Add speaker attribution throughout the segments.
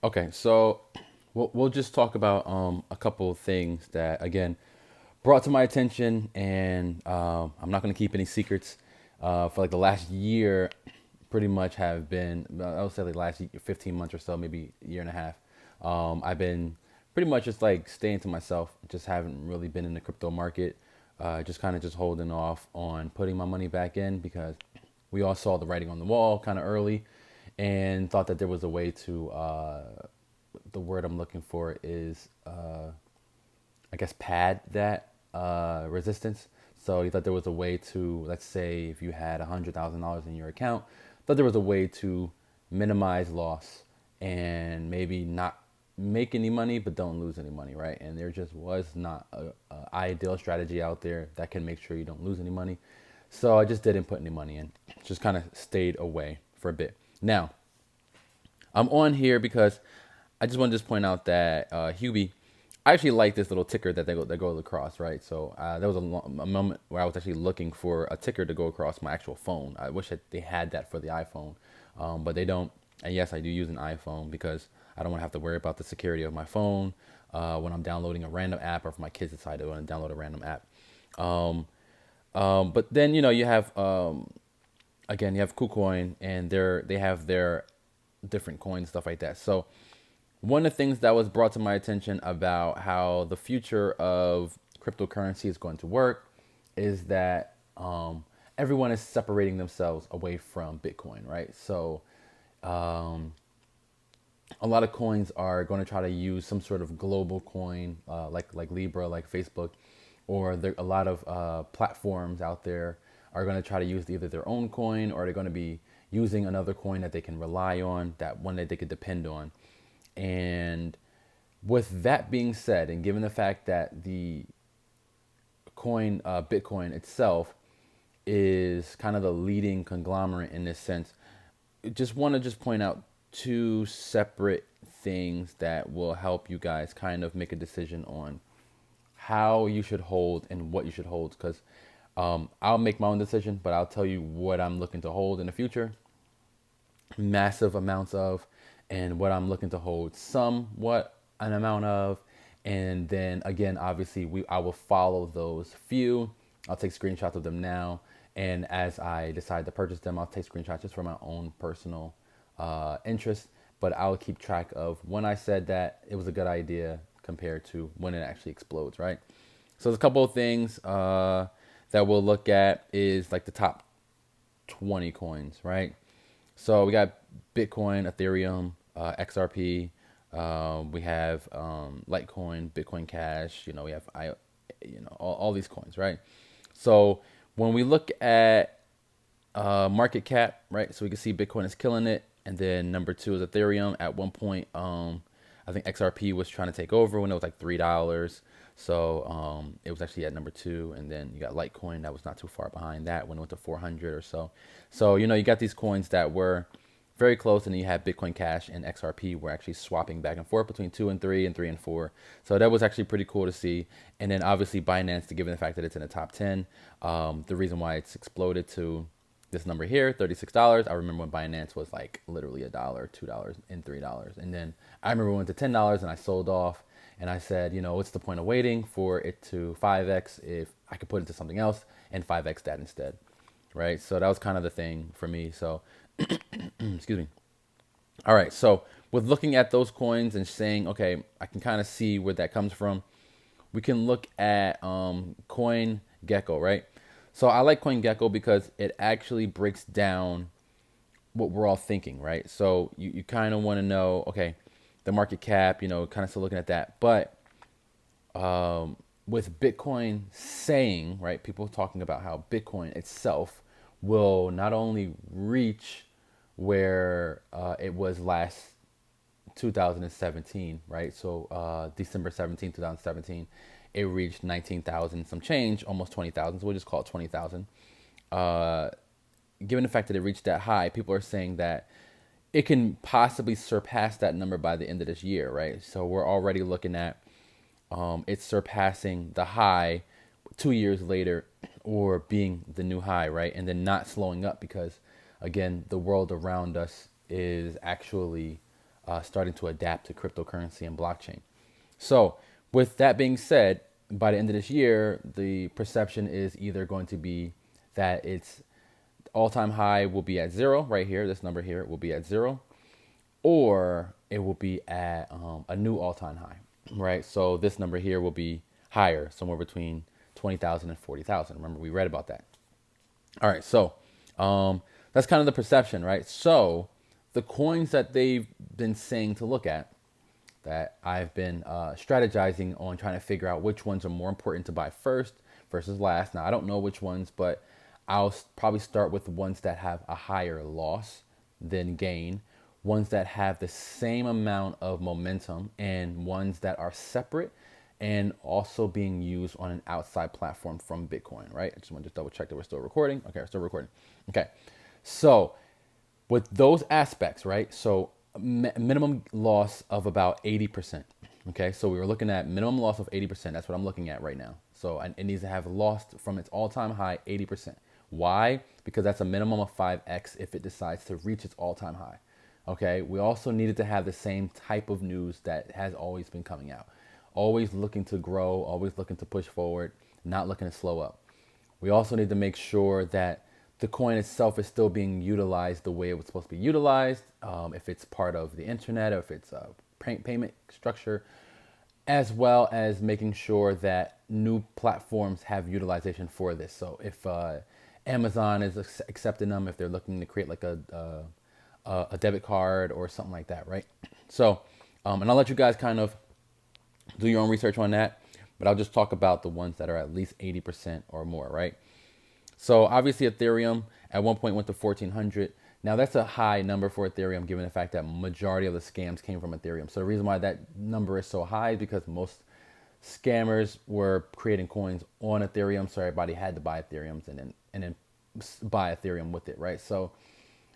Speaker 1: Okay, so we'll just talk about a couple of things that again brought to my attention, and I'm not going to keep any secrets. For like the last year, pretty much have been I would say like last 15 months or so, maybe a year and a half. I've been pretty much just like staying to myself. Just haven't really been in the crypto market. Just kind of just holding off on putting my money back in because we all saw the writing on the wall kind of early, and thought that there was a way to the word I'm looking for is I guess pad that resistance. So you thought there was a way to, let's say, if you had $100,000 in your account, thought there was a way to minimize loss and maybe not make any money, but don't lose any money, right? And there just was not a ideal strategy out there that can make sure you don't lose any money. So I just didn't put any money in. Just kind of stayed away for a bit. Now, I'm on here because I just want to just point out that Hubie, I actually like this little ticker that goes across, right? So there was a moment where I was actually looking for a ticker to go across my actual phone. I wish that they had that for the iPhone, but they don't. And yes, I do use an iPhone because I don't want to have to worry about the security of my phone when I'm downloading a random app, or if my kids decide to want to download a random app. Um, but then you have again, you have KuCoin, and they have their different coins, stuff like that. So one of the things that was brought to my attention about how the future of cryptocurrency is going to work is that everyone is separating themselves away from Bitcoin, right? So a lot of coins are going to try to use some sort of global coin, like Libra, like Facebook, or there a lot of platforms out there are going to try to use either their own coin, or they're going to be using another coin that they can rely on, that one that they could depend on. And with that being said, and given the fact that the coin, Bitcoin itself, is kind of the leading conglomerate in this sense, just want to just point out two separate things that will help you guys kind of make a decision on how you should hold and what you should hold. Because I'll make my own decision, but I'll tell you what I'm looking to hold in the future, massive amounts of, and what I'm looking to hold somewhat an amount of. And then again, obviously, I will follow those few. I'll take screenshots of them now, and as I decide to purchase them, I'll take screenshots just for my own personal interest. But I'll keep track of when I said that it was a good idea compared to when it actually explodes, right? So there's a couple of things that we'll look at is like the top 20 coins, right? So we got Bitcoin, Ethereum, XRP. We have Litecoin, Bitcoin Cash. We have all these coins, right? So when we look at market cap, right? So we can see Bitcoin is killing it, and then number two is Ethereum. At one point, I think XRP was trying to take over when it was like $3. So it was actually at number two, and then you got Litecoin that was not too far behind that when it went to 400 or so. So you got these coins that were very close, and then you had Bitcoin Cash and XRP were actually swapping back and forth between 2 and 3 and 3 and 4. So that was actually pretty cool to see. And then obviously Binance, given the fact that it's in the top 10, the reason why it's exploded to this number here, $36. I remember when Binance was like literally $1, $2, and $3. And then I remember when it went to $10 and I sold off, and I said, what's the point of waiting for it to 5x if I could put it into something else and 5x that instead, right? So that was kind of the thing for me. So excuse me. All right, so with looking at those coins and saying, okay, I can kind of see where that comes from, we can look at Coin Gecko, right? So I like Coin Gecko because it actually breaks down what we're all thinking, right? So you kind of want to know, okay, the market cap, kind of still looking at that. But with Bitcoin saying, right, people talking about how Bitcoin itself will not only reach where it was last 2017, right? So December 17th, 2017, it reached 19,000 some change, almost 20,000. So we'll just call it 20,000. Given the fact that it reached that high, people are saying that it can possibly surpass that number by the end of this year, right? So we're already looking at it surpassing the high 2 years later, or being the new high, right? And then not slowing up because, again, the world around us is actually starting to adapt to cryptocurrency and blockchain. So, with that being said, by the end of this year, the perception is either going to be that its all-time high will be at zero right here. This number here will be at zero, or it will be at a new all-time high, right? So this number here will be higher, somewhere between 20,000 and 40,000. Remember, we read about that. All right, so that's kind of the perception, right? So the coins that they've been saying to look at, that I've been strategizing on trying to figure out which ones are more important to buy first versus last. Now, I don't know which ones, but I'll probably start with the ones that have a higher loss than gain, ones that have the same amount of momentum, and ones that are separate and also being used on an outside platform from Bitcoin, right? I just want to double check that we're still recording. Okay, we're still recording. Okay, so with those aspects, right? So minimum loss of about 80%. Okay, so we were looking at minimum loss of 80%. That's what I'm looking at right now. So it needs to have lost from its all-time high 80%. Why? Because that's a minimum of 5x if it decides to reach its all-time high. Okay, we also needed to have the same type of news that has always been coming out. Always looking to grow, always looking to push forward, not looking to slow up. We also need to make sure that the coin itself is still being utilized the way it was supposed to be utilized, if it's part of the internet or if it's a payment structure, as well as making sure that new platforms have utilization for this. So if Amazon is accepting them, if they're looking to create like a debit card or something like that, right? So, and I'll let you guys kind of do your own research on that, but I'll just talk about the ones that are at least 80% or more, right? So obviously Ethereum at one point went to 1,400. Now that's a high number for Ethereum, given the fact that majority of the scams came from Ethereum. So the reason why that number is so high is because most scammers were creating coins on Ethereum, so everybody had to buy Ethereums and then buy Ethereum with it, right? So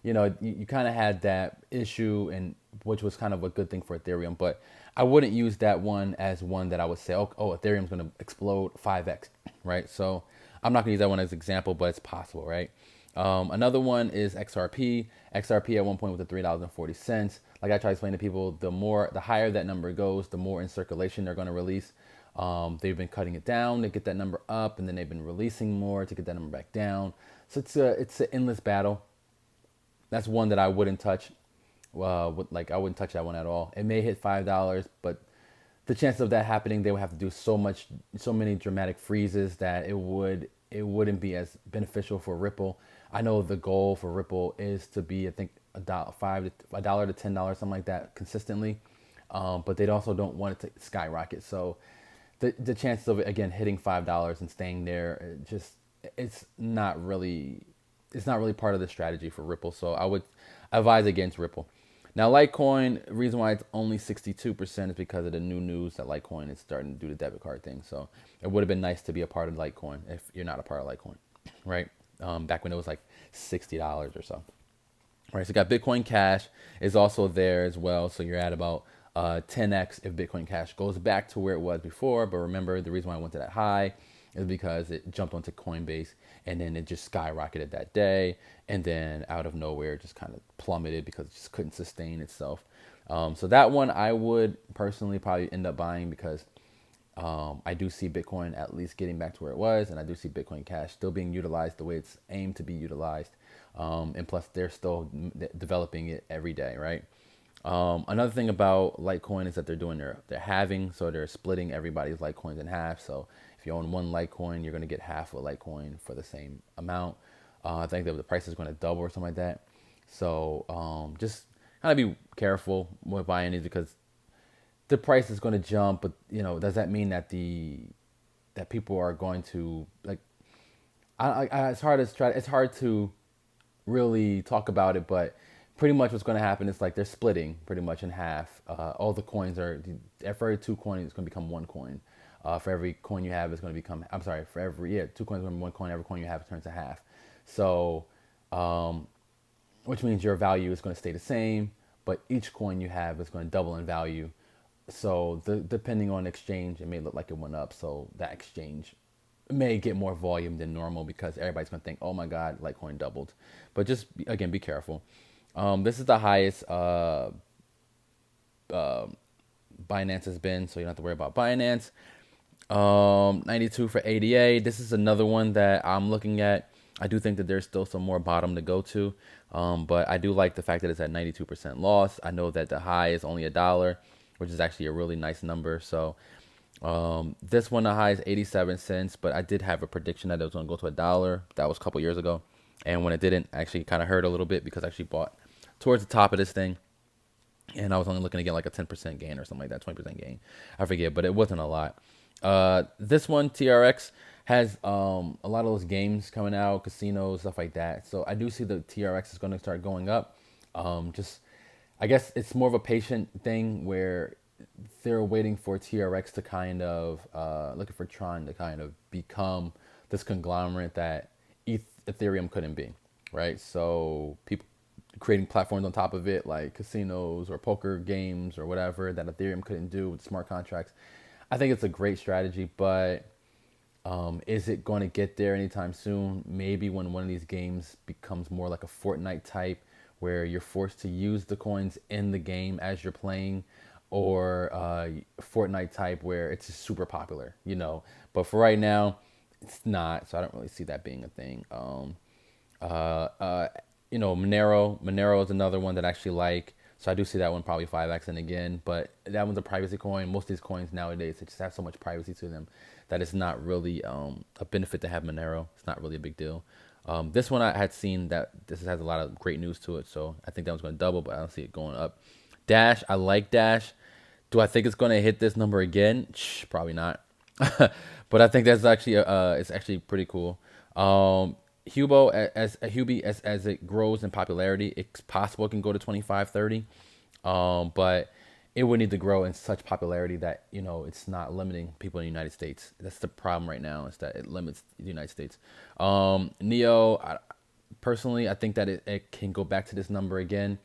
Speaker 1: you kind of had that issue, and which was kind of a good thing for Ethereum, but I wouldn't use that one as one that I would say, oh, Ethereum's going to explode 5x, right? So I'm not going to use that one as an example, but it's possible, right? Another one is XRP. XRP at one point was at $3.40. Like I try to explain to people, the higher that number goes, the more in circulation they're going to release. They've been cutting it down to get that number up, and then they've been releasing more to get that number back down. So it's an endless battle. That's one that I wouldn't touch. I wouldn't touch that one at all. It may hit $5, but the chances of that happening, they would have to do so many dramatic freezes that it wouldn't be as beneficial for Ripple. I know the goal for Ripple is to be, I think, $5 to $10, something like that, consistently. But they also don't want it to skyrocket. So the chances of it again hitting $5 and staying there, it's not really part of the strategy for Ripple. So I would advise against Ripple. Now, Litecoin, the reason why it's only 62% is because of the new news that Litecoin is starting to do the debit card thing. So it would have been nice to be a part of Litecoin if you're not a part of Litecoin, right? Back when it was like $60 or so. All right, so you got Bitcoin Cash is also there as well. So you're at about 10x if Bitcoin Cash goes back to where it was before. But remember, the reason why I went to that high is because it jumped onto Coinbase and then it just skyrocketed that day, and then out of nowhere just kind of plummeted because it just couldn't sustain itself. So that one I would personally probably end up buying because I do see Bitcoin at least getting back to where it was, and I do see Bitcoin Cash still being utilized the way it's aimed to be utilized. And plus they're still developing it every day, right? Another thing about Litecoin is that they're doing their halving, so they're splitting everybody's Litecoins in half. So if you own one Litecoin, you're going to get half a Litecoin for the same amount. I think that the price is going to double or something like that. So just kind of be careful with buying these because the price is going to jump. But does that mean that that people are going to like? It's hard to really talk about it, but pretty much what's going to happen is like they're splitting pretty much in half. All the coins for every 2 coins, it's going to become 1 coin. For every coin you have, it's going to become, for every, 2 coins, 1 coin, every coin you have turns to half. So, which means your value is going to stay the same, but each coin you have is going to double in value. So depending on exchange, it may look like it went up. So that exchange may get more volume than normal because everybody's going to think, oh my God, Litecoin doubled. But just, again, be careful. This is the highest Binance has been, so you don't have to worry about Binance. 92 for ADA. This is another one that I'm looking at. I do think that there's still some more bottom to go to, but I do like the fact that it's at 92% loss. I know that the high is only $1, which is actually a really nice number. So this one, the high is 87 cents, but I did have a prediction that it was going to go to $1. That was a couple years ago. And when it didn't, I actually kind of hurt a little bit because I actually bought towards the top of this thing. And I was only looking to get like a 10% gain or something like that, 20% gain. I forget, but it wasn't a lot. This one, TRX, has a lot of those games coming out, casinos, stuff like that. So I do see the TRX is going to start going up. Just, I guess it's more of a patient thing where they're waiting for TRX to kind of, looking for Tron to kind of become this conglomerate that Ethereum couldn't be, right? So people creating platforms on top of it, like casinos or poker games or whatever that Ethereum couldn't do with smart contracts. I think it's a great strategy, but is it going to get there anytime soon? Maybe when one of these games becomes more like a Fortnite type, where you're forced to use the coins in the game as you're playing, or Fortnite type where it's just super popular, you know. But for right now, it's not. So I don't really see that being a thing. Uh, uh, Monero is another one that I actually like. So I do see that one probably 5x and again, but that one's a privacy coin. Most of these coins nowadays, they just have so much privacy to them that it's not really a benefit to have Monero. It's not really a big deal. This one I had seen that this has a lot of great news to it, so I think that one's going to double, but I don't see it going up. Dash, I like Dash. Do I think it's going to hit this number again? Probably not. But I think that's actually it's actually pretty cool. Hubo as it grows in popularity, it's possible it can go to 25, 30. But it would need to grow in such popularity that, you know, it's not limiting people in the United States. That's the problem right now, is that it limits the United States. Neo, personally, I think that it can go back to this number again,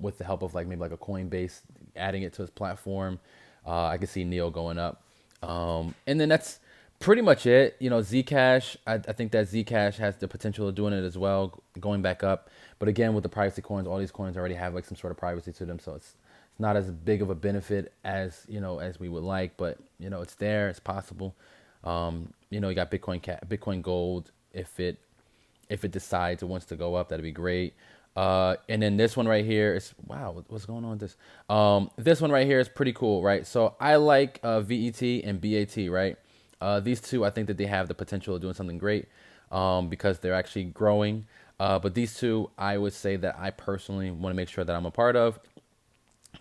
Speaker 1: with the help of like maybe like a Coinbase adding it to its platform. I can see Neo going up. And then that's pretty much it. You know, Zcash, I think that Zcash has the potential of doing it as well, going back up. But again, with the privacy coins, all these coins already have like some sort of privacy to them, so it's not as big of a benefit as, you know, as we would like. But you know, it's there, it's possible. You know, you got Bitcoin Gold. If it decides it wants to go up, that'd be great. And then this one right here is, wow, what's going on with this? This one right here is pretty cool, right? So I like VET and BAT, right? These two, I think that they have the potential of doing something great, because they're actually growing. But these two, I would say that I personally want to make sure that I'm a part of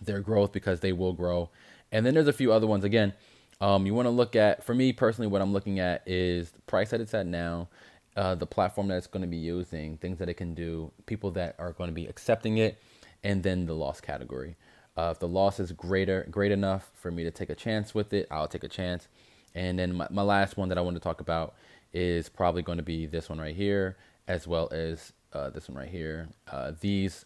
Speaker 1: their growth, because they will grow. And then there's a few other ones. Again, you want to look at, for me personally, what I'm looking at is the price that it's at now, the platform that it's going to be using, things that it can do, people that are going to be accepting it, and then the loss category. If the loss is great enough for me to take a chance with it, I'll take a chance. And then my last one that I want to talk about is probably going to be this one right here, as well as this one right here. These,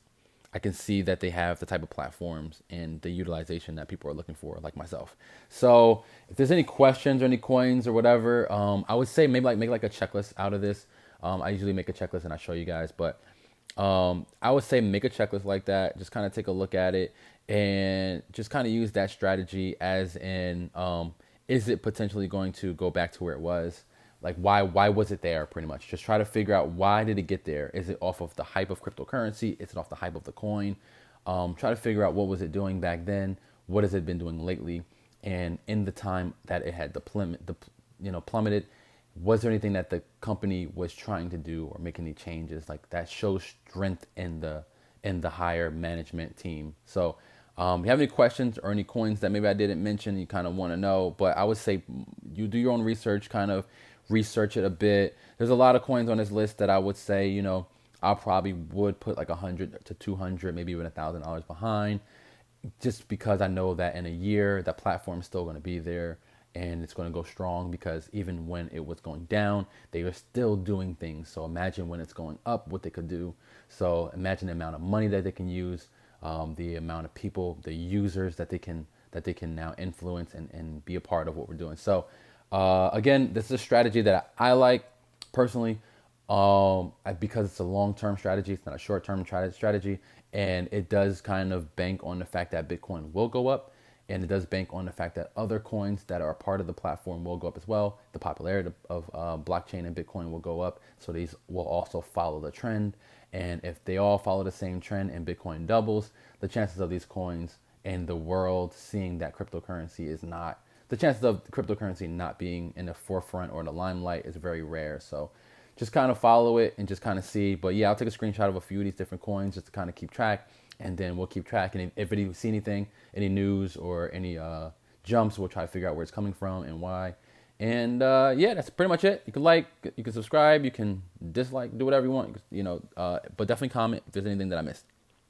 Speaker 1: I can see that they have the type of platforms and the utilization that people are looking for, like myself. So if there's any questions or any coins or whatever, I would say maybe like make like a checklist out of this. I usually make a checklist and I show you guys, but I would say make a checklist like that. Just kind of take a look at it and just kind of use that strategy as in, is it potentially going to go back to where it was? Like why was it there, pretty much? Just try to figure out, why did it get there? Is it off of the hype of cryptocurrency? Is it off the hype of the coin? Try to figure out, what was it doing back then? What has it been doing lately? And in the time that it had plummeted, was there anything that the company was trying to do or make any changes like that shows strength in the higher management team? So if you have any questions or any coins that maybe I didn't mention, you kind of want to know, but I would say you do your own research, kind of research it a bit. There's a lot of coins on this list that I would say, you know, I probably would put like 100 to 200, maybe even $1,000 behind, just because I know that in a year that platform is still going to be there and it's going to go strong, because even when it was going down, they were still doing things. So imagine when it's going up, what they could do. So imagine the amount of money that they can use, the amount of people, the users that they can now influence and be a part of what we're doing. So again, this is a strategy that I like personally, because it's a long-term strategy. It's not a short-term strategy, and it does kind of bank on the fact that Bitcoin will go up. and it does bank on the fact that other coins that are a part of the platform will go up as well. The popularity of blockchain and Bitcoin will go up, so these will also follow the trend. And if they all follow the same trend and Bitcoin doubles, the chances of these coins and the world seeing that cryptocurrency is not, the chances of cryptocurrency not being in the forefront or in the limelight is very rare. So just kind of follow it and just kind of see. But yeah, I'll take a screenshot of a few of these different coins just to kind of keep track, and then we'll keep track. And if we see anything, any news or any jumps, we'll try to figure out where it's coming from and why. And yeah, that's pretty much it. You can like, you can subscribe, you can dislike, do whatever you want, but definitely comment if there's anything that I missed.